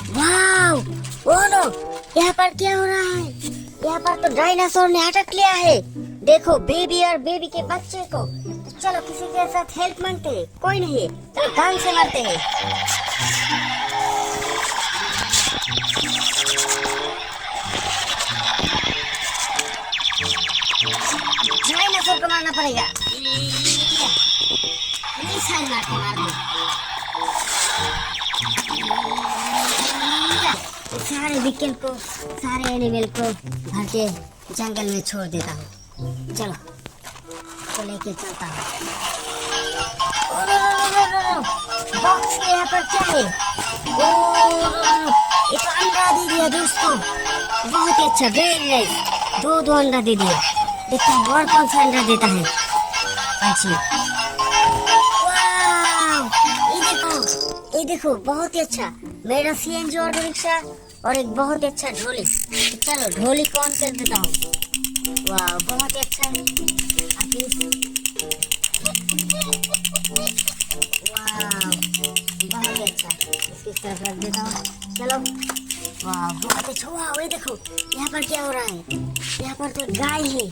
वाव, oh no, यहाँ पर क्या हो रहा है? यहाँ पर तो डायनासोर ने अटक लिया है। देखो बेबी और बेबी के बच्चे को। तो चलो किसी के साथ हेल्प मांगते हैं। कोई नहीं है, चलो गन से मारते हैं। डायनासोर को मारना पड़ेगा। मिसाइल मार के मार दो। सारे व्हीकल को, सारे एनिमल को घर के जंगल में छोड़ देता हूँ। चलो तो लेके चलता हूँ। बॉक्स के यहाँ पर क्या है? ये तो अंडा दे दिया दोस्तों। बहुत ही अच्छा, वेरी नाइस। दो अंडा दे दिया। देखते हैं और कौन सा अंडा देता है पंछी। ये देखो बहुत ही अच्छा। मेरा सीएनजी ऑटो रिक्शा और एक बहुत ही अच्छा ढोली। तो चलो ढोली को ऑन कर देता हूँ। वाह बहुत ही अच्छा है। वाह बहुत ही अच्छा। इसकी तरफ रख देता हूँ। चलो वाह बहुत अच्छा। वाह ये देखो यहाँ पर क्या हो रहा है? यहाँ पर तो गाय है।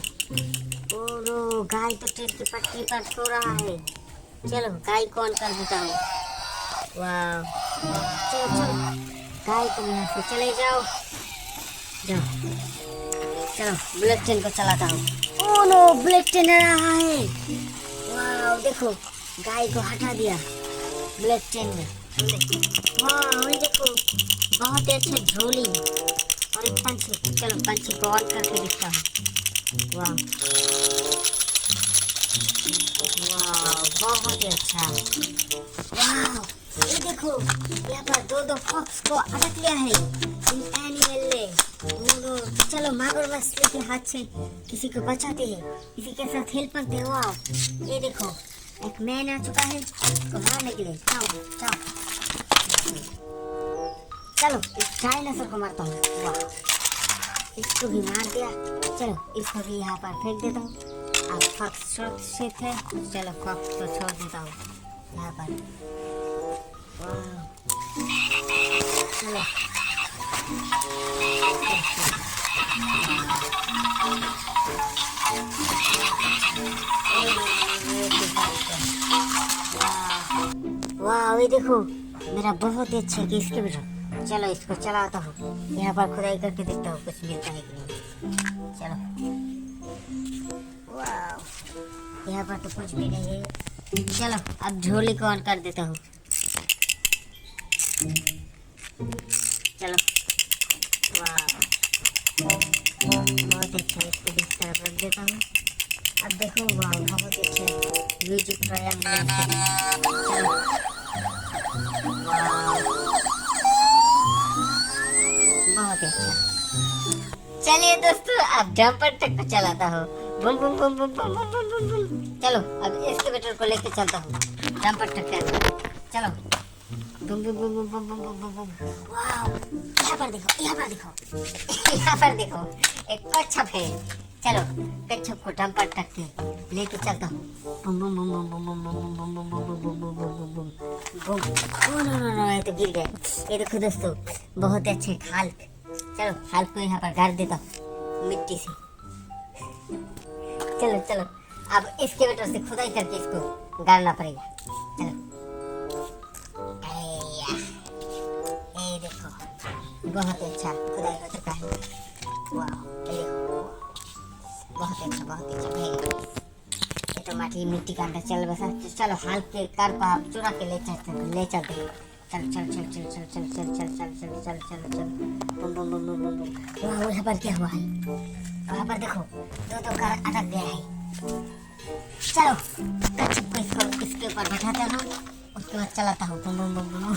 ओह गाय तो ट्रेन की पटरी पर सो रहा है। चलो गाय को ऑन कर देता हूँ। वाह चलो चलो गाय तुम यहाँ से चले जाओ। चलो बुलेट ट्रेन को चलाता हूँ। ओह नो बुलेट ट्रेन आ रहा है। वाह देखो गाय को हटा दिया बुलेट ट्रेन में। वाह ये देखो बहुत ही अच्छा झोली और एक पंछी। चलो पंछी को ऑन करके दिखता हूँ। वाह वाह बहुत ही अच्छा। वाह ये देखो यहाँ पर दो फॉक्स को अटक लिया है इन एनिमल ने। चलो मगरमच्छ के हाथ से किसी को बचाते हैं, किसी के साथ हेल्प करते हैं। वाह ये देखो एक मैन आ चुका है उसको मारने के लिए। जाओ जाओ चलो इस डायनासोर को मारता हूँ। वाह इसको भी मार दिया। चलो इसको भी यहाँ पर फेंक देता हूँ। अब फॉक्स सुरक्षित है। चलो फॉक्स को छोड़ देता हूँ यहाँ पर। चलो वाह ये देखो मेरा बहुत ही अच्छा है। इसके बेटा चलो इसको चलाता हूँ। यहाँ पर खुदाई करके देखता हूँ कुछ मिलता है कि नहीं। चलो वाह यहाँ पर तो कुछ भी नहीं है। चलो अब झोली को ऑन कर देता हूँ। चलो वाह बहुत अच्छा। इसको इस तरफ रख देता हूँ। अब देखो वाह बहुत ही अच्छा म्यूजिक ट्रायंगल। चलो बहुत अच्छा। चलिए दोस्तों अब जंपर ट्रक को चलाता हूँ। बुम बुम बुम बुम बुम बुम बुम बुम। चलो अब एक्सकेवेटर को लेके चलता हूँ जंपर ट्रक के अंदर। चलो बुम बुम बुम बुम बुम बुम बुम बुम। वाह यहाँ पर देखो यहाँ पर देखो यहाँ पर देखो एक कच्छप है। चलो कच्छप को डंपर ट्रक के लेके चलता हूँ। Bum Bum Bum Bum Bum Bum Bum Bum Bum Bum Bum Bum Bum Bum Bum Bum. No no no ये तो गिर गया। ये देखो दोस्तों बहुत अच्छे हाल्क। चलो हाल्क को यहाँ पर गाड़ देता हूँ मिट्टी से। चलो चलो अब इसके बेटर से खुदाई करके इसको गाड़ना पड़ेगा। चलो ये देखो बहुत अच्छा खुदाई हो चुका है। वाह ये देखो बहुत अच्छा बहुत अच्छा। ये तो माटी मिट्टी का अंदर चल बसा। चलो हाल के कार को आप चुरा के ले चलते हैं। चल चल चल चल चल चल चल चल चल चल चल चल चल बम बम बम बम बम बम। वाह यहाँ पर क्या हुआ है? वहाँ पर देखो दो कार अटक गया है। चलो कच्छप को इसके ऊपर बैठाता हूँ। उसके बाद चलाता हूँ बम बम बम बम।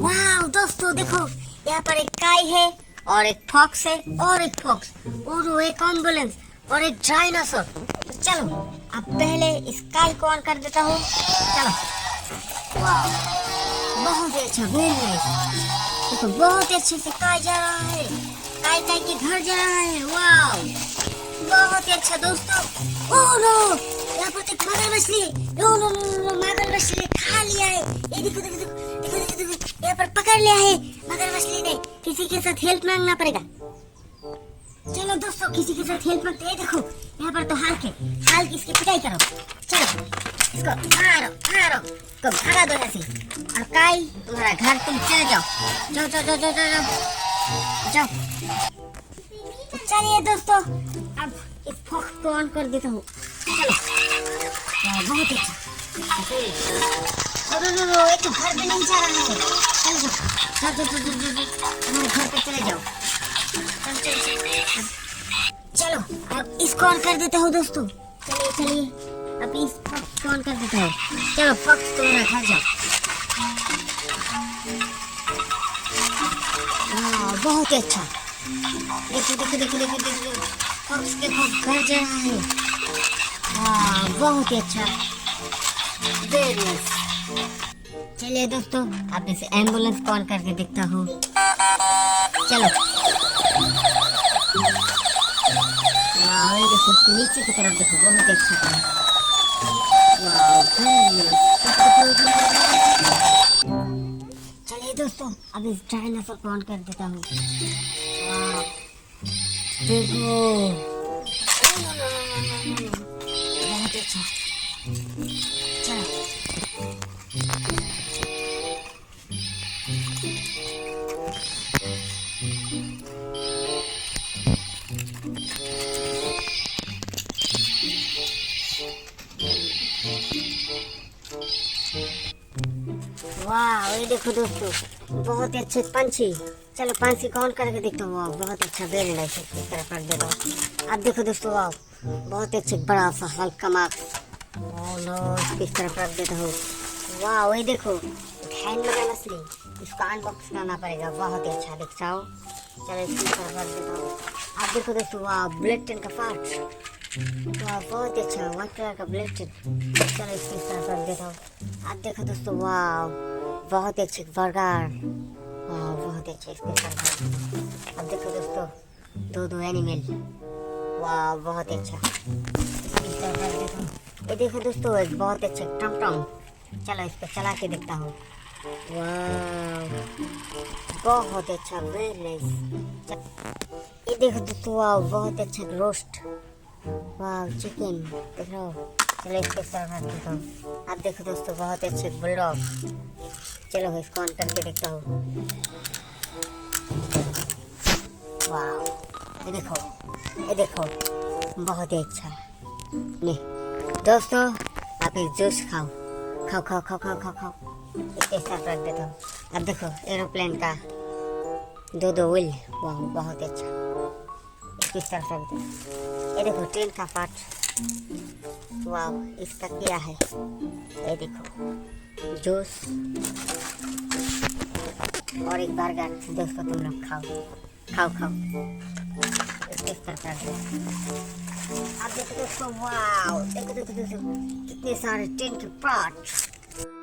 वाह दोस्तों देखो यहाँ पर एक गाय है और एक फॉक्स है और एक फॉक्स और एक एम्बुलेंस और एक डायनासोर। चलो अब पहले इस गाय को ऑन कर देता हूँ। चलो वाह बहुत ही अच्छा वेरी नाइस। देखो बहुत ही अच्छे से गाय जा रहा है। गाय के घर जा रहा है। वाह बहुत ही अच्छा दोस्तों। ओह नो यहाँ पर एक मगरमच्छ मछली। नो नो नो नो मगरमच्छ मछली खा लिया है। ये देखो देखो देखो पर पकड़ लिया है मगर मछली ने। किसी के साथ हेल्प मांगना पड़ेगा। चलो दोस्तों, किसी के साथ हेल्प मांगते हैं। देखो यहाँ पर तो हाल के इसकी पिटाई करो। चलो इसको मारो मारो, इसको भगा दो ऐसे। और काई, तुम्हारा घर तुम चले जाओ। जाओ जाओ जाओ जाओ जाओ जाओ। तो चलिए दोस्तों, अब इस फॉक्स को ऑन कर देता हूँ। चलो बहुत अच्छा। एक तो घर पे नहीं जा रहा है। चलो जाओ जाओ जाओ जाओ जाओ, तुम्हारे घर पे चले जाओ। चलो अब इसको ऑन कर देता हूँ दोस्तों। चलिए चलिए, अब इस फॉक्स को ऑन कर देता हूँ। चलो फॉक्स तुम्हारा घर जाओ। बहुत ही अच्छा। देखो देखो देखो देखो देखो, फॉक्स के पास घर जा रहा है। बहुत ही अच्छा, वेरी नाइस। चलिए दोस्तों, अब इस एम्बुलेंस को ऑन करके देखता हूँ। चलो देखो, नीचे की तरफ देखो, बहुत अच्छा था। चलिए दोस्तों, अब इस डायनासोर को ऑन कर देता हूँ। देखो बहुत अच्छा। चलो वाह, ये देखो दोस्तों, बहुत ही अच्छे पंछी। चलो पंछी को ऑन करके देखता हूँ। वाह बहुत अच्छा, वेरी नाइस। इस तरफ रख देता हूँ। अब देखो दोस्तों, वाह बहुत ही अच्छे, बड़ा सा हल्का मार्क्स। इस तरफ रख देता हूँ। वाह ये देखो, हैंड में मछली, इसको अनबॉक्स करना पड़ेगा। बहुत ही अच्छा दिख रहा हो। चलो इसकी तरफ रख देता हूँ। अब देखो दोस्तों, वाह ब्लड टेन का पार्ट। वाह बहुत ही अच्छा, व्हाइट कलर का ब्लड टेन। चलो इसकी तरफ रख देता हूँ। अब देखो दोस्तों, वाह बहुत ही अच्छे बर्गर। वाह बहुत ही अच्छे, इसके तरफ। अब देखो दोस्तों, दो एनिमल। वाह बहुत ही अच्छा, इसकी तरफ रख देता हूँ। ये देखो दोस्तों, एक बहुत अच्छे टम। चलो इसको चला के देखता हूँ। वाह बहुत अच्छा, वेरी नाइस। ये देखो दोस्तों, वाह बहुत अच्छा रोस्ट। वाह चिकन देख रहे हो। चलो इसको सर्व कर देता हूँ। अब देखो दोस्तों, बहुत अच्छे बुलडॉग। चलो इसको ऑन करके देखता हूँ। वाह ये देखो बहुत ही अच्छा। नहीं दोस्तों, आप इस जूस खाओ खाओ खाओ खाओ खाओ खाओ खाओ। इसके साथ रख देता हूँ। अब देखो एरोप्लेन का दो व्हील। वाह बहुत अच्छा, इसकी तरफ रख दो। ये देखो ट्रेन का पार्ट। वाह इसका क्या है, ये देखो जूस और एक बर्गर। दोस्तों तुम लोग खाओ खाओ खाओ। इसके तरफ रख दो। अब देखो दोस्तों, वाह देखो दोस्तों, कितने सारे ट्रेन के पार्ट।